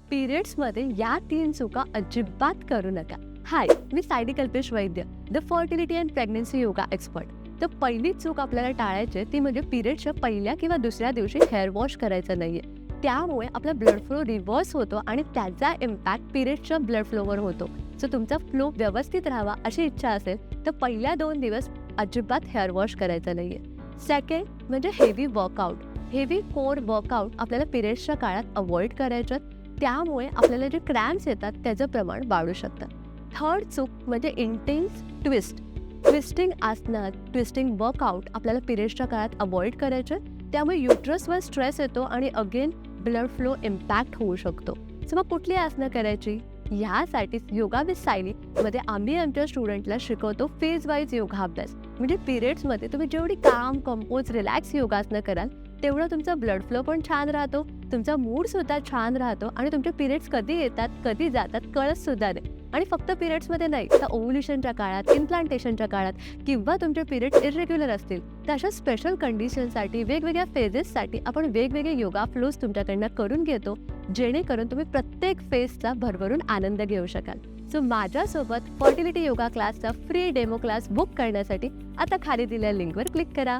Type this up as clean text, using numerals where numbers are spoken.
पिरियड्समध्ये या 3 चुका अजिबात करू नका. हाय, मी Sayali Kalpesh Vaidya, the fertility and pregnancy yoga expert. तर पहिली चूक आपल्याला टाळायची ती म्हणजे पिरियड्सच्या पहिल्या किंवा दुसऱ्या दिवशी हेअर वॉश करायचं नाहीये. त्यामुळे आपला ब्लड फ्लो रिव्हर्स होतो आणि त्याचा इम्पॅक्ट पिरियड्सच्या ब्लड फ्लोवर होतो. सो तुमचा फ्लो व्यवस्थित राहावा अशी इच्छा असेल तर पहिल्या 2 दिवस अजिबात हेअर वॉश करायचं नाहीये. सेकंड म्हणजे heavy workout. Heavy core workout आपल्याला पिरियड्सच्या काळात अवॉइड करायच्यात. त्यामुळे आपल्याला जे क्रॅम्प्स येतात त्याचं प्रमाण वाढू शकतं. थर्ड चूक म्हणजे इंटेन्स ट्विस्टिंग आसनात, ट्विस्टिंग वर्कआउट आपल्याला पिरियड्सच्या काळात अवॉइड करायचे. त्यामुळे युट्रसवर स्ट्रेस येतो आणि अगेन ब्लड फ्लो इम्पॅक्ट होऊ शकतो. सो मग कुठली आसनं करायची? ह्यासाठी योगा विथ सायली मध्ये आम्ही आमच्या स्टुडंटला शिकवतो फेज वाईज योगाभ्यास. म्हणजे पिरियड्समध्ये तुम्ही जेवढी काम, कंपोज, रिलॅक्स योगासनं कराल तेवढं तुमचा ब्लड फ्लो पण छान राहतो, तुमचा मूडसुद्धा छान राहतो आणि तुमचे पिरियड्स कधी येतात कधी जातात कळतसुद्धा नाही. आणि फक्त पिरियड्समध्ये नाही तर ओव्ह्युलेशनच्या काळात, इम्प्लांटेशनच्या काळात किंवा तुमचे पिरियड्स इरेग्युलर असतील तर अशा स्पेशल कंडिशनसाठी, वेगवेगळ्या फेजेससाठी आपण वेगवेगळे योगा फ्लोज तुमच्याकडनं करून घेतो, जेणेकरून तुम्ही प्रत्येक फेजचा भरभरून आनंद घेऊ शकाल. सो माझ्यासोबत फर्टिलिटी योगा क्लासचा फ्री डेमो क्लास बुक करण्यासाठी आता खाली दिलेल्या लिंकवर क्लिक करा.